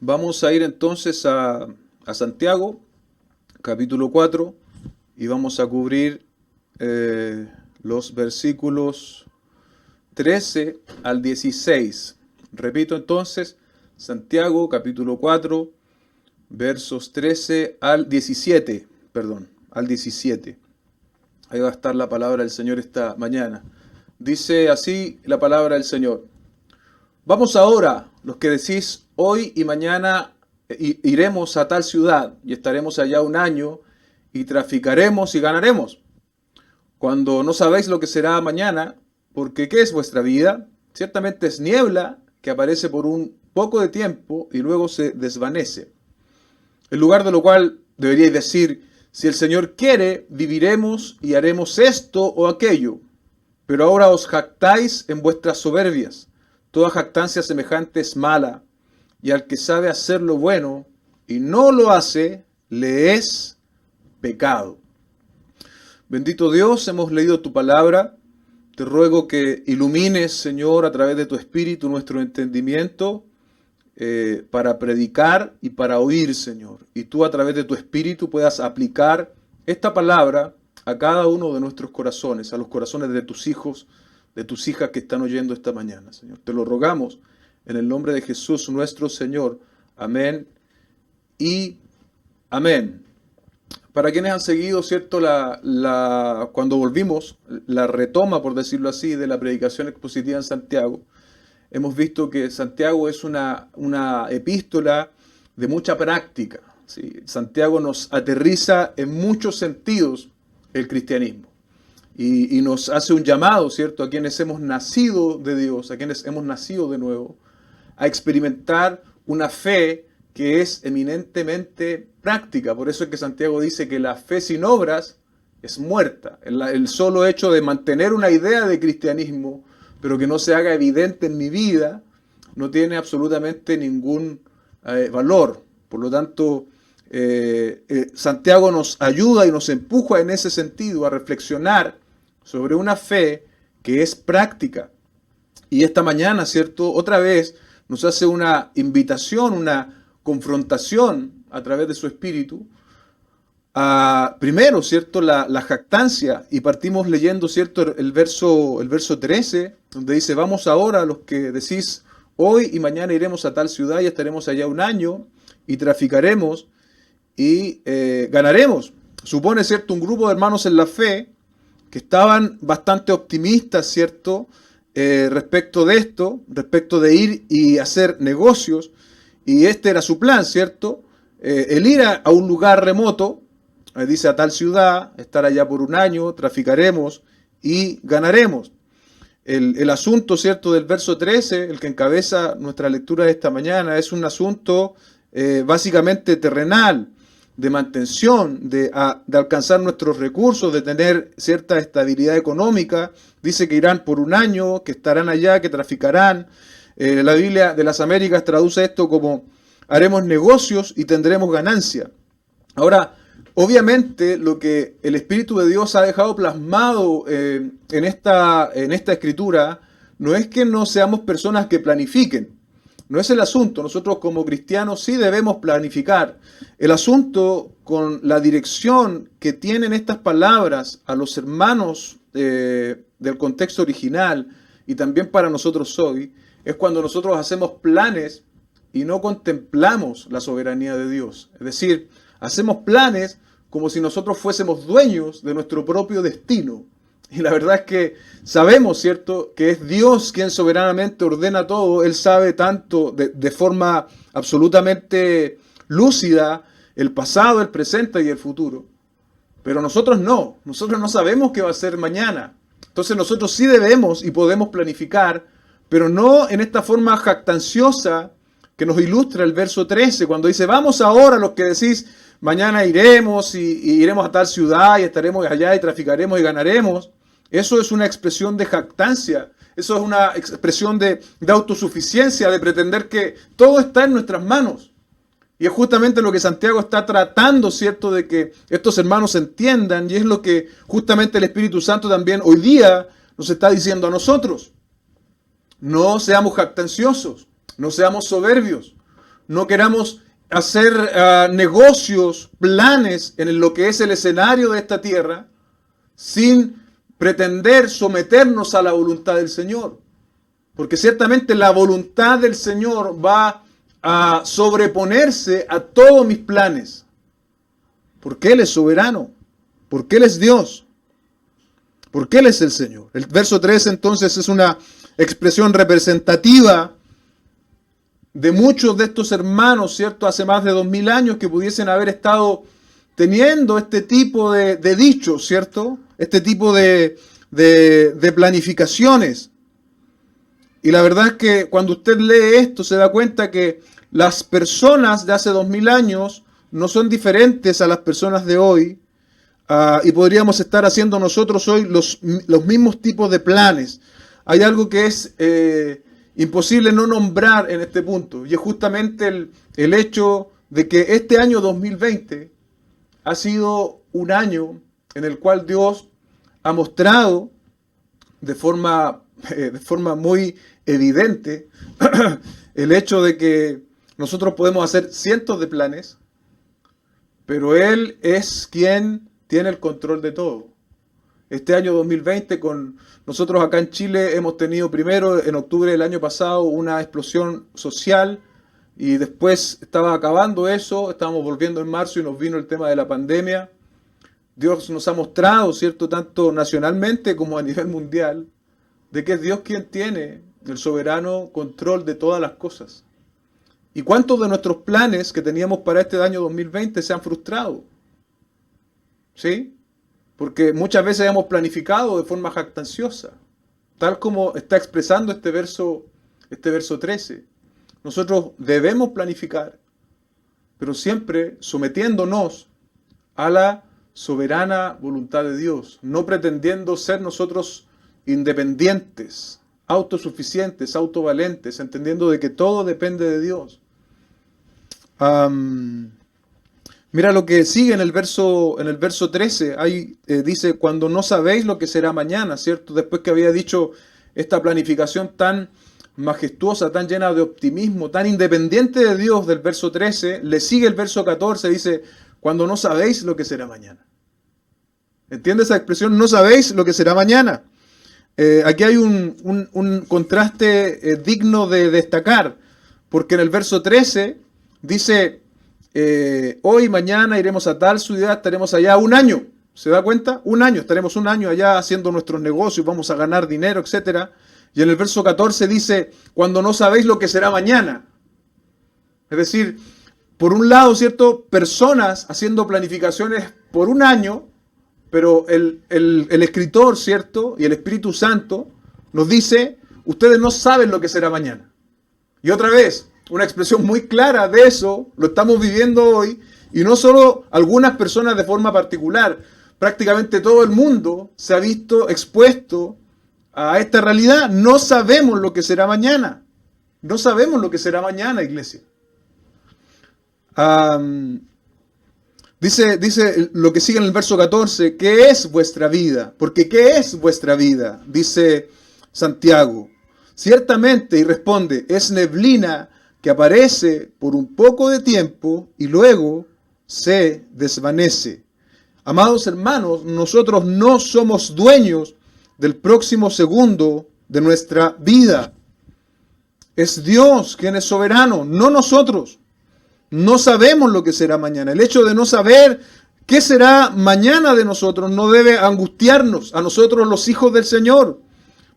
Vamos a ir entonces a Santiago, capítulo 4, y vamos a cubrir los versículos 13 al 16. Repito entonces, Santiago, capítulo 4, versos 13 al 17, al 17. Ahí va a estar la palabra del Señor esta mañana. Dice así la palabra del Señor. Vamos ahora, los que decís, hoy y mañana iremos a tal ciudad y estaremos allá un año y traficaremos y ganaremos. Cuando no sabéis lo que será mañana, porque ¿qué es vuestra vida? Ciertamente es niebla que aparece por un poco de tiempo y luego se desvanece. En lugar de lo cual deberíais decir, si el Señor quiere, viviremos y haremos esto o aquello. Pero ahora os jactáis en vuestras soberbias. Toda jactancia semejante es mala, y al que sabe hacer lo bueno y no lo hace, le es pecado. Bendito Dios, hemos leído tu palabra. Te ruego que ilumines, Señor, a través de tu Espíritu nuestro entendimiento para predicar y para oír, Señor. Y tú a través de tu Espíritu puedas aplicar esta palabra a cada uno de nuestros corazones, a los corazones de tus hijos, de tus hijas que están oyendo esta mañana, Señor. Te lo rogamos en el nombre de Jesús nuestro Señor. Amén y amén. Para quienes han seguido, ¿cierto? Cuando volvimos, la retoma, por decirlo así, de la predicación expositiva en Santiago, hemos visto que Santiago es una epístola de mucha práctica, ¿sí? Santiago nos aterriza en muchos sentidos el cristianismo. Y nos hace un llamado, ¿cierto?, a quienes hemos nacido de Dios, a quienes hemos nacido de nuevo, a experimentar una fe que es eminentemente práctica. Por eso es que Santiago dice que la fe sin obras es muerta. El solo hecho de mantener una idea de cristianismo, pero que no se haga evidente en mi vida, no tiene absolutamente ningún valor. Por lo tanto, Santiago nos ayuda y nos empuja en ese sentido a reflexionar sobre una fe que es práctica. Y esta mañana, ¿cierto?, otra vez nos hace una invitación, una confrontación a través de su Espíritu a, primero, ¿cierto?, la jactancia. Y partimos leyendo, ¿cierto?, el verso 13, donde dice, vamos ahora los que decís, hoy y mañana iremos a tal ciudad y estaremos allá un año y traficaremos y ganaremos. Supone, ¿cierto?, un grupo de hermanos en la fe que estaban bastante optimistas, ¿cierto?, respecto de esto, respecto de ir y hacer negocios, y este era su plan, ¿cierto? El ir a un lugar remoto, dice a tal ciudad, estar allá por un año, traficaremos y ganaremos. El asunto, ¿cierto?, del verso 13, el que encabeza nuestra lectura de esta mañana, es un asunto básicamente terrenal, de mantención, de alcanzar nuestros recursos, de tener cierta estabilidad económica. Dice que irán por un año, que estarán allá, que traficarán. La Biblia de las Américas traduce esto como haremos negocios y tendremos ganancia. Ahora, obviamente lo que el Espíritu de Dios ha dejado plasmado en esta escritura no es que no seamos personas que planifiquen. No es el asunto. Nosotros como cristianos sí debemos planificar. El asunto con la dirección que tienen estas palabras a los hermanos del contexto original y también para nosotros hoy, es cuando nosotros hacemos planes y no contemplamos la soberanía de Dios. Es decir, hacemos planes como si nosotros fuésemos dueños de nuestro propio destino. Y la verdad es que sabemos, ¿cierto?, que es Dios quien soberanamente ordena todo. Él sabe tanto de forma absolutamente lúcida el pasado, el presente y el futuro. Pero nosotros no sabemos qué va a ser mañana. Entonces nosotros sí debemos y podemos planificar, pero no en esta forma jactanciosa que nos ilustra el verso 13, cuando dice, vamos ahora los que decís, mañana iremos y iremos a tal ciudad y estaremos allá y traficaremos y ganaremos. Eso es una expresión de jactancia, eso es una expresión de autosuficiencia, de pretender que todo está en nuestras manos. Y es justamente lo que Santiago está tratando, ¿cierto?, de que estos hermanos entiendan, y es lo que justamente el Espíritu Santo también hoy día nos está diciendo a nosotros. No seamos jactanciosos, no seamos soberbios, no queramos hacer negocios, planes en lo que es el escenario de esta tierra, sin pretender someternos a la voluntad del Señor. Porque ciertamente la voluntad del Señor va a sobreponerse a todos mis planes. Porque Él es soberano. Porque Él es Dios. Porque Él es el Señor. El verso 3 entonces es una expresión representativa de muchos de estos hermanos, ¿cierto? Hace más de 2000 años que pudiesen haber estado teniendo este tipo de dichos, ¿cierto? Este tipo de planificaciones. Y la verdad es que cuando usted lee esto se da cuenta que las personas de hace 2000 años no son diferentes a las personas de hoy, y podríamos estar haciendo nosotros hoy los mismos tipos de planes. Hay algo que es imposible no nombrar en este punto, y es justamente el hecho de que este año 2020 ha sido un año en el cual Dios ha mostrado de forma muy evidente el hecho de que nosotros podemos hacer cientos de planes, pero Él es quien tiene el control de todo. Este año 2020, con nosotros acá en Chile hemos tenido primero en octubre del año pasado una explosión social, y después estaba acabando eso, estábamos volviendo en marzo y nos vino el tema de la pandemia. Dios nos ha mostrado, ¿cierto?, tanto nacionalmente como a nivel mundial, de que es Dios quien tiene el soberano control de todas las cosas. ¿Y cuántos de nuestros planes que teníamos para este año 2020 se han frustrado? ¿Sí? Porque muchas veces hemos planificado de forma jactanciosa, tal como está expresando este verso 13. Nosotros debemos planificar, pero siempre sometiéndonos a la soberana voluntad de Dios, no pretendiendo ser nosotros independientes, autosuficientes, autovalentes, entendiendo de que todo depende de Dios. Mira lo que sigue en el verso 13, ahí dice, cuando no sabéis lo que será mañana, ¿cierto? Después que había dicho esta planificación tan majestuosa, tan llena de optimismo, tan independiente de Dios del verso 13, le sigue el verso 14, dice, cuando no sabéis lo que será mañana. ¿Entiende esa expresión? No sabéis lo que será mañana. Aquí hay un contraste digno de destacar, porque en el verso 13 dice, hoy, mañana iremos a tal ciudad, estaremos allá un año. ¿Se da cuenta? Un año, estaremos un año allá haciendo nuestros negocios, vamos a ganar dinero, etc. Y en el verso 14 dice, cuando no sabéis lo que será mañana. Es decir, por un lado, ¿cierto?, personas haciendo planificaciones por un año, pero el escritor, ¿cierto?, y el Espíritu Santo nos dice, ustedes no saben lo que será mañana. Y otra vez, una expresión muy clara de eso, lo estamos viviendo hoy, y no solo algunas personas de forma particular, prácticamente todo el mundo se ha visto expuesto a esta realidad. No sabemos lo que será mañana. No sabemos lo que será mañana, iglesia. Dice lo que sigue en el verso 14, ¿qué es vuestra vida? Porque ¿qué es vuestra vida? Dice Santiago. Ciertamente, y responde, es neblina que aparece por un poco de tiempo y luego se desvanece. Amados hermanos, nosotros no somos dueños del próximo segundo de nuestra vida. Es Dios quien es soberano, no nosotros. No sabemos lo que será mañana. El hecho de no saber qué será mañana de nosotros no debe angustiarnos a nosotros los hijos del Señor,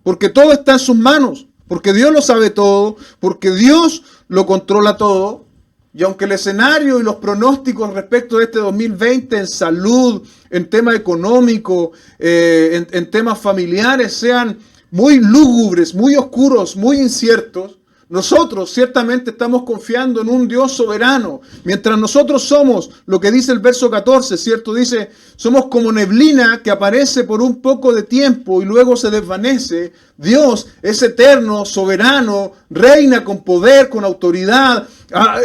porque todo está en sus manos, porque Dios lo sabe todo, porque Dios lo controla todo. Y aunque el escenario y los pronósticos respecto de este 2020 en salud, en tema económico, en temas familiares sean muy lúgubres, muy oscuros, muy inciertos, nosotros ciertamente estamos confiando en un Dios soberano. Mientras nosotros somos, lo que dice el verso 14, ¿cierto? Dice, somos como neblina que aparece por un poco de tiempo y luego se desvanece. Dios es eterno, soberano, reina con poder, con autoridad.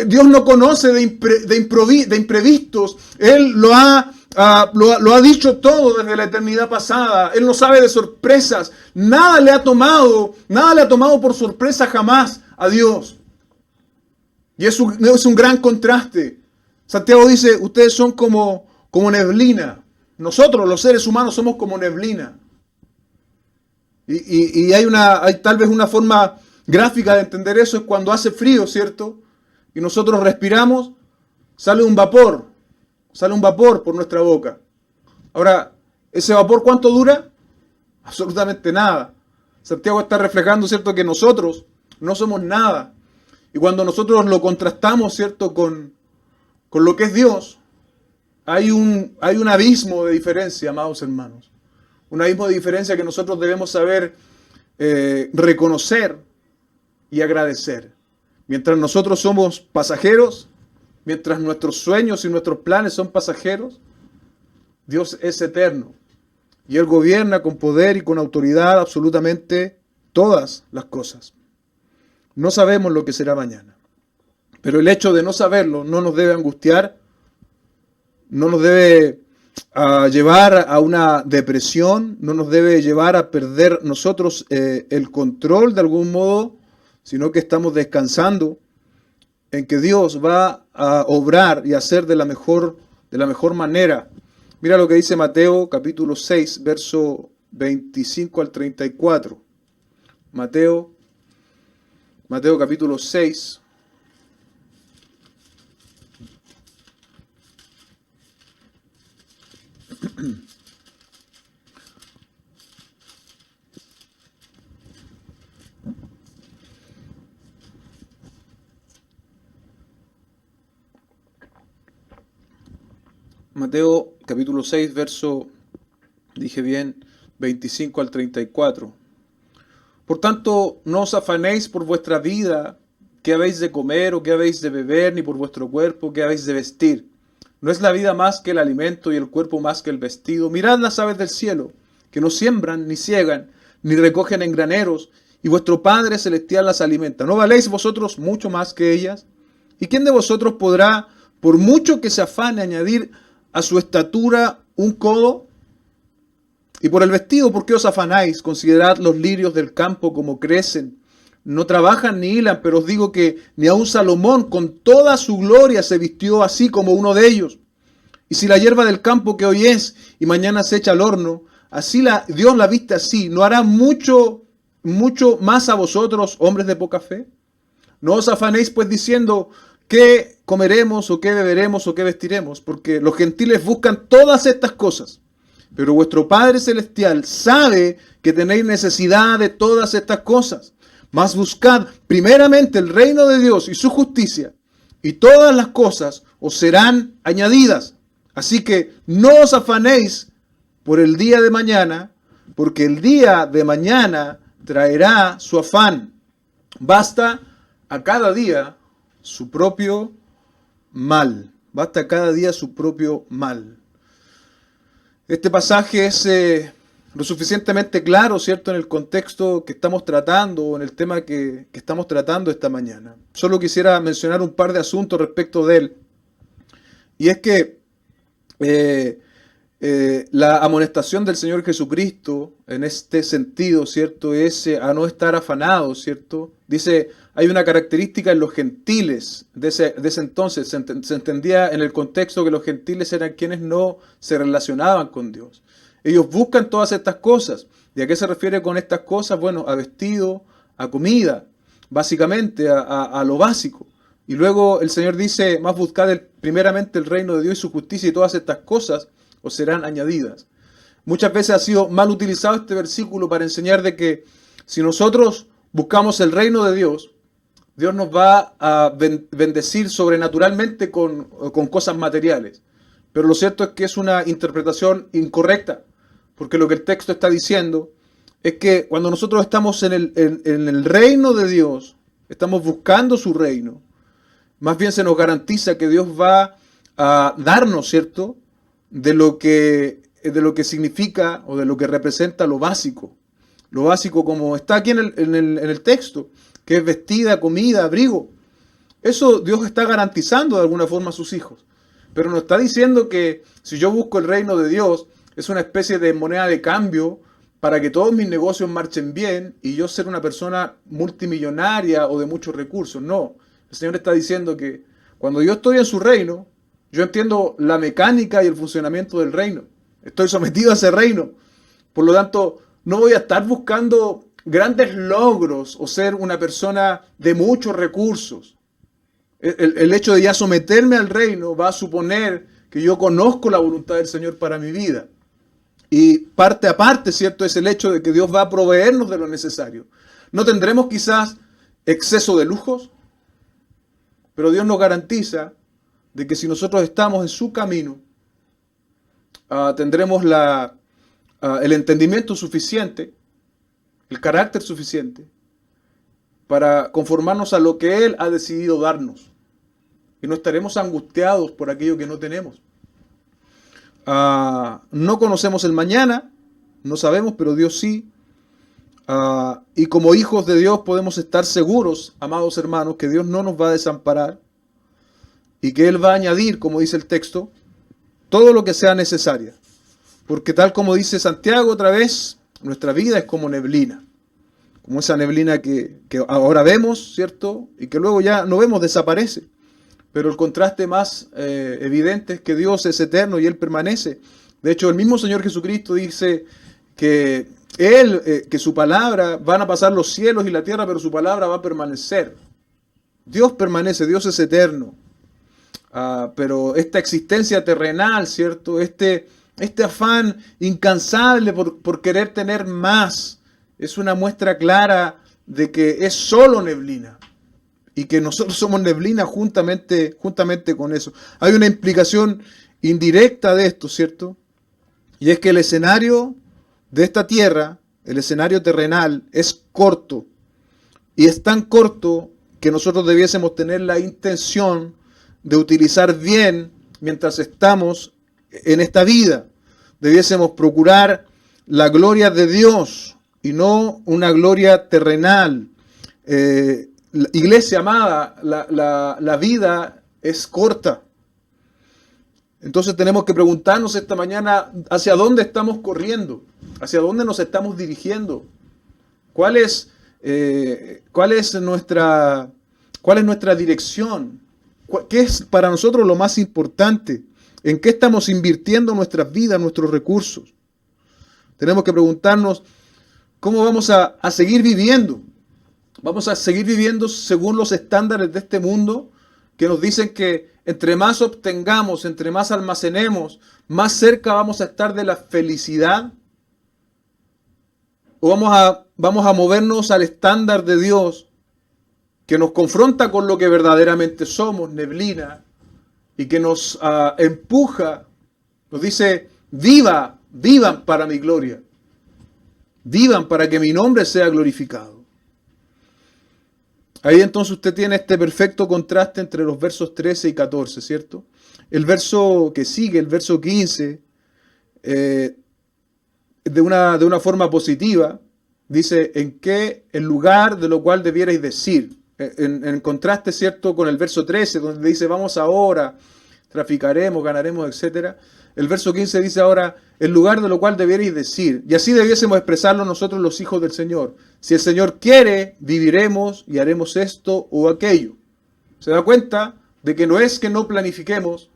Dios no conoce de imprevistos. Él lo ha dicho todo desde la eternidad pasada. Él no sabe de sorpresas. Nada le ha tomado por sorpresa jamás a Dios. Y es un gran contraste. Santiago dice, ustedes son como neblina. Nosotros, los seres humanos, somos como neblina. Y hay tal vez una forma gráfica de entender eso, es cuando hace frío, ¿cierto? Y nosotros respiramos, sale un vapor por nuestra boca. Ahora, ¿ese vapor cuánto dura? Absolutamente nada. Santiago está reflejando, ¿cierto?, que nosotros no somos nada. Y cuando nosotros lo contrastamos, ¿cierto?, con lo que es Dios, hay un abismo de diferencia, amados hermanos. Un abismo de diferencia que nosotros debemos saber reconocer y agradecer. Mientras nosotros somos pasajeros, mientras nuestros sueños y nuestros planes son pasajeros, Dios es eterno. Y Él gobierna con poder y con autoridad absolutamente todas las cosas. No sabemos lo que será mañana. Pero el hecho de no saberlo no nos debe angustiar, no nos debe llevar a una depresión, no nos debe llevar a perder nosotros el control de algún modo, sino que estamos descansando en que Dios va a obrar y hacer de la mejor manera. Mira lo que dice Mateo capítulo 6, verso 25 al 34. Mateo capítulo 6. Mateo capítulo 6, verso, dije bien, 25 al 34. Por tanto, no os afanéis por vuestra vida, qué habéis de comer o qué habéis de beber, ni por vuestro cuerpo, qué habéis de vestir. ¿No es la vida más que el alimento y el cuerpo más que el vestido? Mirad las aves del cielo, que no siembran, ni ciegan, ni recogen en graneros, y vuestro Padre Celestial las alimenta. ¿No valéis vosotros mucho más que ellas? ¿Y quién de vosotros podrá, por mucho que se afane, añadir a su estatura un codo? Y por el vestido, ¿por qué os afanáis? Considerad los lirios del campo como crecen. No trabajan ni hilan, pero os digo que ni aun Salomón con toda su gloria se vistió así como uno de ellos. Y si la hierba del campo que hoy es y mañana se echa al horno, así Dios la viste así, ¿no hará mucho más a vosotros, hombres de poca fe? No os afanéis pues diciendo, ¿qué comeremos o qué beberemos o qué vestiremos? Porque los gentiles buscan todas estas cosas. Pero vuestro Padre Celestial sabe que tenéis necesidad de todas estas cosas. Mas buscad primeramente el reino de Dios y su justicia, y todas las cosas os serán añadidas. Así que no os afanéis por el día de mañana, porque el día de mañana traerá su afán. Basta a cada día su propio mal. Basta a cada día su propio mal. Este pasaje es lo suficientemente claro, ¿cierto?, en el contexto que estamos tratando, o en el tema que estamos tratando esta mañana. Solo quisiera mencionar un par de asuntos respecto de él. Y es que la amonestación del Señor Jesucristo en este sentido, ¿cierto?, es a no estar afanados, ¿cierto? Dice, hay una característica en los gentiles de ese entonces. Se entendía en el contexto que los gentiles eran quienes no se relacionaban con Dios. Ellos buscan todas estas cosas. ¿Y a qué se refiere con estas cosas? Bueno, a vestido, a comida, básicamente a lo básico. Y luego el Señor dice, más buscad primeramente el reino de Dios y su justicia, y todas estas cosas os serán añadidas. Muchas veces ha sido mal utilizado este versículo para enseñar de que si nosotros buscamos el reino de Dios, Dios nos va a bendecir sobrenaturalmente con cosas materiales. Pero lo cierto es que es una interpretación incorrecta, porque lo que el texto está diciendo es que cuando nosotros estamos en el reino de Dios, estamos buscando su reino, más bien se nos garantiza que Dios va a darnos, ¿cierto?, de lo que significa o de lo que representa lo básico. Lo básico como está aquí en el texto, que es vestida, comida, abrigo. Eso Dios está garantizando de alguna forma a sus hijos. Pero nos está diciendo que si yo busco el reino de Dios, es una especie de moneda de cambio para que todos mis negocios marchen bien y yo ser una persona multimillonaria o de muchos recursos. No, El Señor está diciendo que cuando yo estoy en su reino, yo entiendo la mecánica y el funcionamiento del reino. Estoy sometido a ese reino. Por lo tanto, no voy a estar buscando grandes logros o ser una persona de muchos recursos. El hecho de ya someterme al reino va a suponer que yo conozco la voluntad del Señor para mi vida. Y parte a parte, ¿cierto? Es el hecho de que Dios va a proveernos de lo necesario. No tendremos quizás exceso de lujos, pero Dios nos garantiza de que si nosotros estamos en su camino, tendremos el entendimiento suficiente, el carácter suficiente, para conformarnos a lo que Él ha decidido darnos. Y no estaremos angustiados por aquello que no tenemos. No conocemos el mañana, no sabemos, pero Dios sí. Y como hijos de Dios podemos estar seguros, amados hermanos, que Dios no nos va a desamparar y que Él va a añadir, como dice el texto, todo lo que sea necesario. Porque tal como dice Santiago otra vez, nuestra vida es como neblina. Como esa neblina que ahora vemos, ¿cierto? Y que luego ya no vemos, desaparece. Pero el contraste más evidente es que Dios es eterno y Él permanece. De hecho, el mismo Señor Jesucristo dice que que su palabra, van a pasar los cielos y la tierra, pero su palabra va a permanecer. Dios permanece, Dios es eterno. Pero esta existencia terrenal, ¿cierto? Este afán incansable por querer tener más, es una muestra clara de que es solo neblina. Y que nosotros somos neblina juntamente con eso. Hay una implicación indirecta de esto, ¿cierto? Y es que el escenario de esta tierra, el escenario terrenal, es corto. Y es tan corto que nosotros debiésemos tener la intención de utilizar bien mientras estamos en esta vida. Debiésemos procurar la gloria de Dios y no una gloria terrenal. Iglesia amada, la vida es corta. Entonces tenemos que preguntarnos esta mañana hacia dónde estamos corriendo, hacia dónde nos estamos dirigiendo, cuál es nuestra dirección, qué es para nosotros lo más importante, en qué estamos invirtiendo nuestras vidas, nuestros recursos. Tenemos que preguntarnos cómo vamos a seguir viviendo. Vamos a seguir viviendo según los estándares de este mundo que nos dicen que entre más obtengamos, entre más almacenemos, más cerca vamos a estar de la felicidad. O vamos a movernos al estándar de Dios que nos confronta con lo que verdaderamente somos, neblina, y que nos empuja, nos dice, vivan para mi gloria, vivan para que mi nombre sea glorificado. Ahí entonces usted tiene este perfecto contraste entre los versos 13 y 14, ¿cierto? El verso que sigue, el verso 15, de una forma positiva, dice, en lugar de lo cual debierais decir. En contraste, ¿cierto?, con el verso 13, donde dice, vamos ahora, traficaremos, ganaremos, etc. El verso 15 dice ahora, en lugar de lo cual debierais decir. Y así debiésemos expresarlo nosotros los hijos del Señor. Si el Señor quiere, viviremos y haremos esto o aquello. ¿Se da cuenta de que no es que no planifiquemos,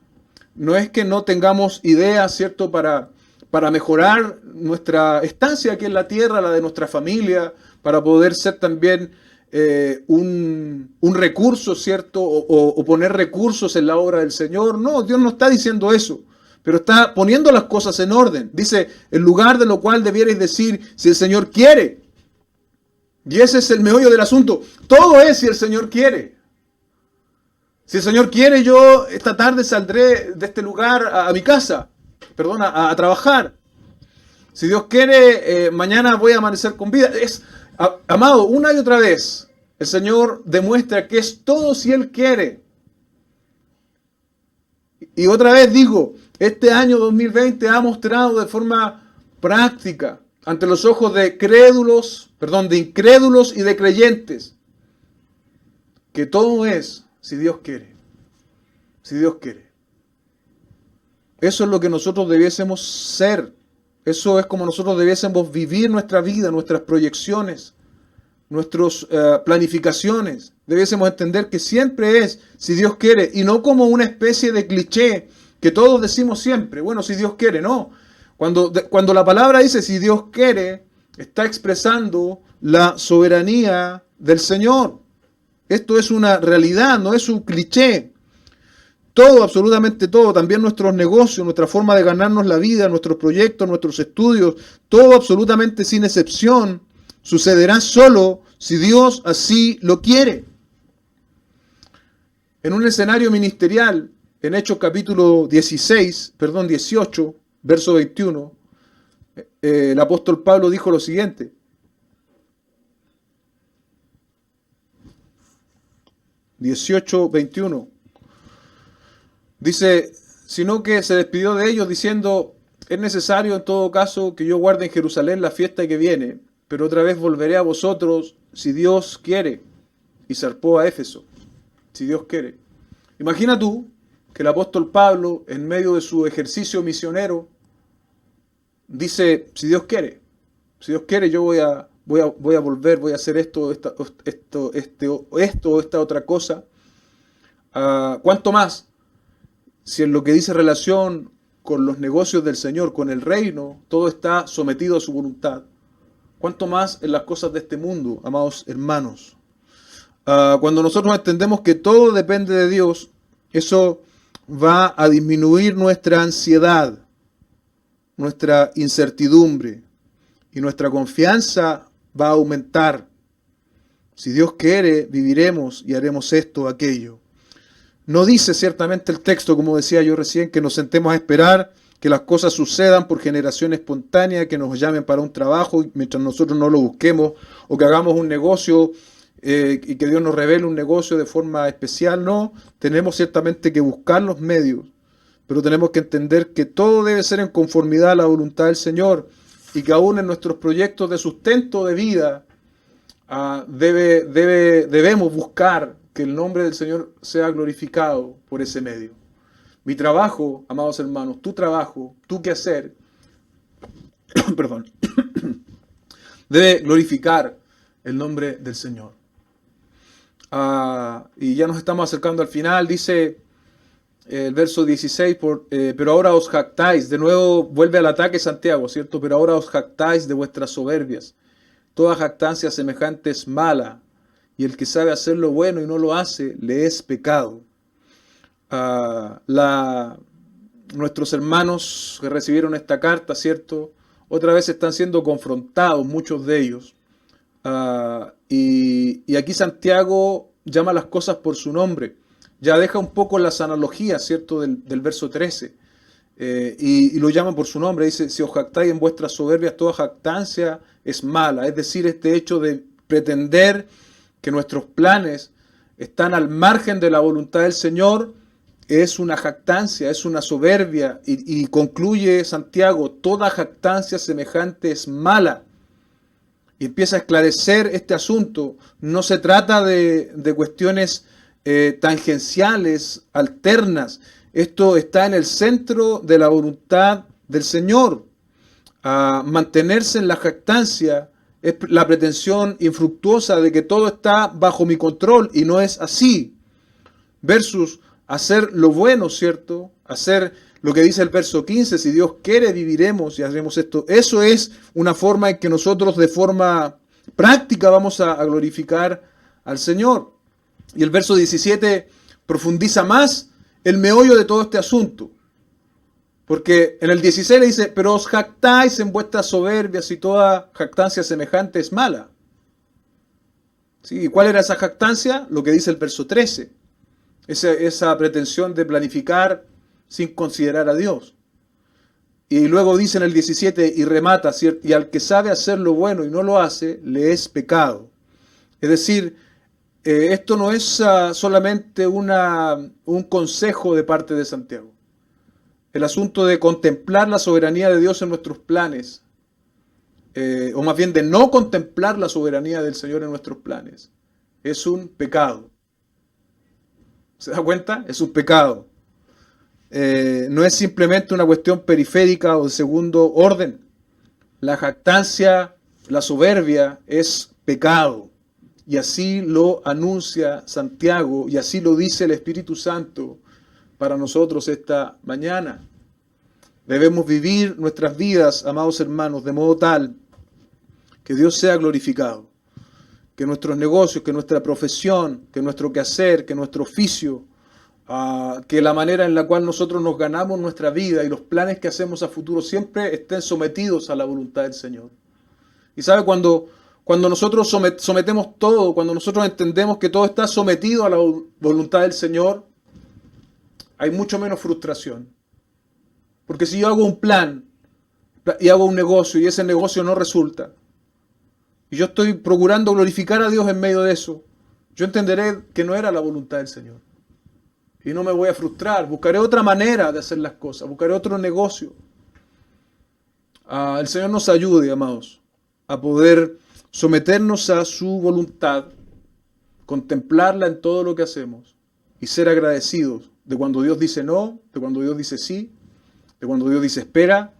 no es que no tengamos ideas, ¿cierto?, para mejorar nuestra estancia aquí en la tierra, la de nuestra familia, para poder ser también un recurso, ¿cierto?, o poner recursos en la obra del Señor? No, Dios no está diciendo eso, pero está poniendo las cosas en orden. Dice, en lugar de lo cual debierais decir, si el Señor quiere. Y ese es el meollo del asunto. Todo es si el Señor quiere. Si el Señor quiere, yo esta tarde saldré de este lugar a mi casa, a trabajar. Si Dios quiere, mañana voy a amanecer con vida. Amado, una y otra vez, el Señor demuestra que es todo si Él quiere. Y otra vez digo, este año 2020 ha mostrado de forma práctica, ante los ojos de incrédulos y de creyentes, que todo es si Dios quiere. Si Dios quiere. Eso es lo que nosotros debiésemos ser. Eso es como nosotros debiésemos vivir nuestra vida, nuestras proyecciones, nuestras planificaciones. debiésemos entender que siempre es, si Dios quiere, y no como una especie de cliché que todos decimos siempre, bueno, si Dios quiere, no. Cuando la palabra dice si Dios quiere, está expresando la soberanía del Señor. Esto es una realidad, no es un cliché. Todo, absolutamente todo, también nuestros negocios, nuestra forma de ganarnos la vida, nuestros proyectos, nuestros estudios, todo absolutamente sin excepción, sucederá solo si Dios así lo quiere. En un escenario ministerial, en Hechos capítulo 18, verso 21, el apóstol Pablo dijo lo siguiente. (18:21) dice, sino que se despidió de ellos diciendo, es necesario en todo caso que yo guarde en Jerusalén la fiesta que viene, pero otra vez volveré a vosotros si Dios quiere. Y zarpó a Éfeso, si Dios quiere. Imagina tú que el apóstol Pablo, en medio de su ejercicio misionero, dice, si Dios quiere, yo voy a volver, voy a hacer esto, esta otra cosa. ¿Cuánto más? Si en lo que dice relación con los negocios del Señor, con el reino, todo está sometido a su voluntad. ¿Cuánto más en las cosas de este mundo, amados hermanos? Cuando nosotros entendemos que todo depende de Dios, eso va a disminuir nuestra ansiedad, nuestra incertidumbre, y nuestra confianza va a aumentar. Si Dios quiere, viviremos y haremos esto o aquello. No dice ciertamente el texto, como decía yo recién, que nos sentemos a esperar que las cosas sucedan por generación espontánea, que nos llamen para un trabajo mientras nosotros no lo busquemos, o que hagamos un negocio y que Dios nos revele un negocio de forma especial. No, tenemos ciertamente que buscar los medios, pero tenemos que entender que todo debe ser en conformidad a la voluntad del Señor, y que aún en nuestros proyectos de sustento de vida debemos buscar que el nombre del Señor sea glorificado por ese medio. Mi trabajo, amados hermanos, tu trabajo, tu quehacer, perdón, debe glorificar el nombre del Señor. Y ya nos estamos acercando al final, dice el verso 16, pero ahora os jactáis, de nuevo vuelve al ataque Santiago, ¿cierto? Pero ahora os jactáis de vuestras soberbias. Toda jactancia semejante es mala, y el que sabe hacer lo bueno y no lo hace, le es pecado. Nuestros hermanos que recibieron esta carta, ¿cierto? Otra vez están siendo confrontados, muchos de ellos. Y aquí Santiago llama las cosas por su nombre. Ya deja un poco las analogías, ¿cierto? Del verso 13. Y lo llama por su nombre. Dice, si os jactáis en vuestras soberbias, toda jactancia es mala. Es decir, este hecho de pretender que nuestros planes están al margen de la voluntad del Señor es una jactancia, es una soberbia. Y concluye Santiago, toda jactancia semejante es mala. Y empieza a esclarecer este asunto. No se trata de cuestiones tangenciales, alternas. Esto está en el centro de la voluntad del Señor. Mantenerse en la jactancia es la pretensión infructuosa de que todo está bajo mi control, y no es así. Versus hacer lo bueno, ¿cierto? Hacer lo que dice el verso 15, si Dios quiere viviremos y haremos esto. Eso es una forma en que nosotros de forma práctica vamos a glorificar al Señor. Y el verso 17 profundiza más el meollo de todo este asunto. Porque en el 16 le dice, pero os jactáis en vuestras soberbias y toda jactancia semejante es mala. ¿Sí? ¿Y cuál era esa jactancia? Lo que dice el verso 13. Esa pretensión de planificar sin considerar a Dios. Y luego dice en el 17 y remata, ¿cierto? Y al que sabe hacer lo bueno y no lo hace, le es pecado. Es decir, esto no es solamente un consejo de parte de Santiago. El asunto de contemplar la soberanía de Dios en nuestros planes, o más bien de no contemplar la soberanía del Señor en nuestros planes, es un pecado. ¿Se da cuenta? Es un pecado. No es simplemente una cuestión periférica o de segundo orden. La jactancia, la soberbia es pecado. y así lo anuncia Santiago, y así lo dice el Espíritu Santo para nosotros esta mañana. Debemos vivir nuestras vidas, amados hermanos, de modo tal que Dios sea glorificado, que nuestros negocios, que nuestra profesión, que nuestro quehacer, que nuestro oficio, que la manera en la cual nosotros nos ganamos nuestra vida y los planes que hacemos a futuro siempre estén sometidos a la voluntad del Señor. Y sabe, cuando nosotros sometemos todo, cuando nosotros entendemos que todo está sometido a la voluntad del Señor, hay mucho menos frustración. Porque si yo hago un plan y hago un negocio y ese negocio no resulta, y yo estoy procurando glorificar a Dios en medio de eso, yo entenderé que no era la voluntad del Señor. Y no me voy a frustrar, buscaré otra manera de hacer las cosas, buscaré otro negocio. El Señor nos ayude, amados, a poder someternos a su voluntad, contemplarla en todo lo que hacemos y ser agradecidos de cuando Dios dice no, de cuando Dios dice sí, de cuando Dios dice espera.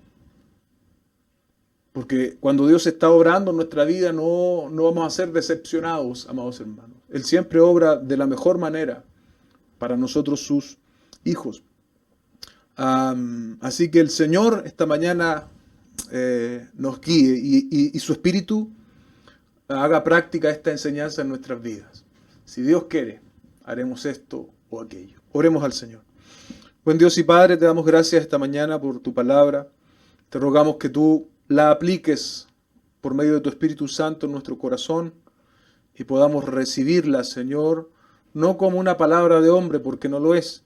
Porque cuando Dios está obrando en nuestra vida no vamos a ser decepcionados, amados hermanos. Él siempre obra de la mejor manera para nosotros sus hijos. Así que el Señor esta mañana nos guíe y su Espíritu haga práctica esta enseñanza en nuestras vidas. Si Dios quiere, haremos esto o aquello. Oremos al Señor. Buen Dios y Padre, te damos gracias esta mañana por tu palabra. Te rogamos que tú la apliques por medio de tu Espíritu Santo en nuestro corazón y podamos recibirla, Señor, no como una palabra de hombre, porque no lo es,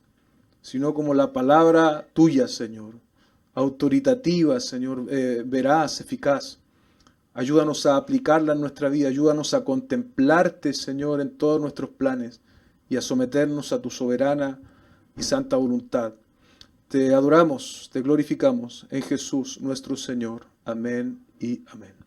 sino como la palabra tuya, Señor, autoritativa, Señor, veraz, eficaz. Ayúdanos a aplicarla en nuestra vida, ayúdanos a contemplarte, Señor, en todos nuestros planes y a someternos a tu soberana y santa voluntad. Te adoramos, te glorificamos en Jesús nuestro Señor. Amén y amén.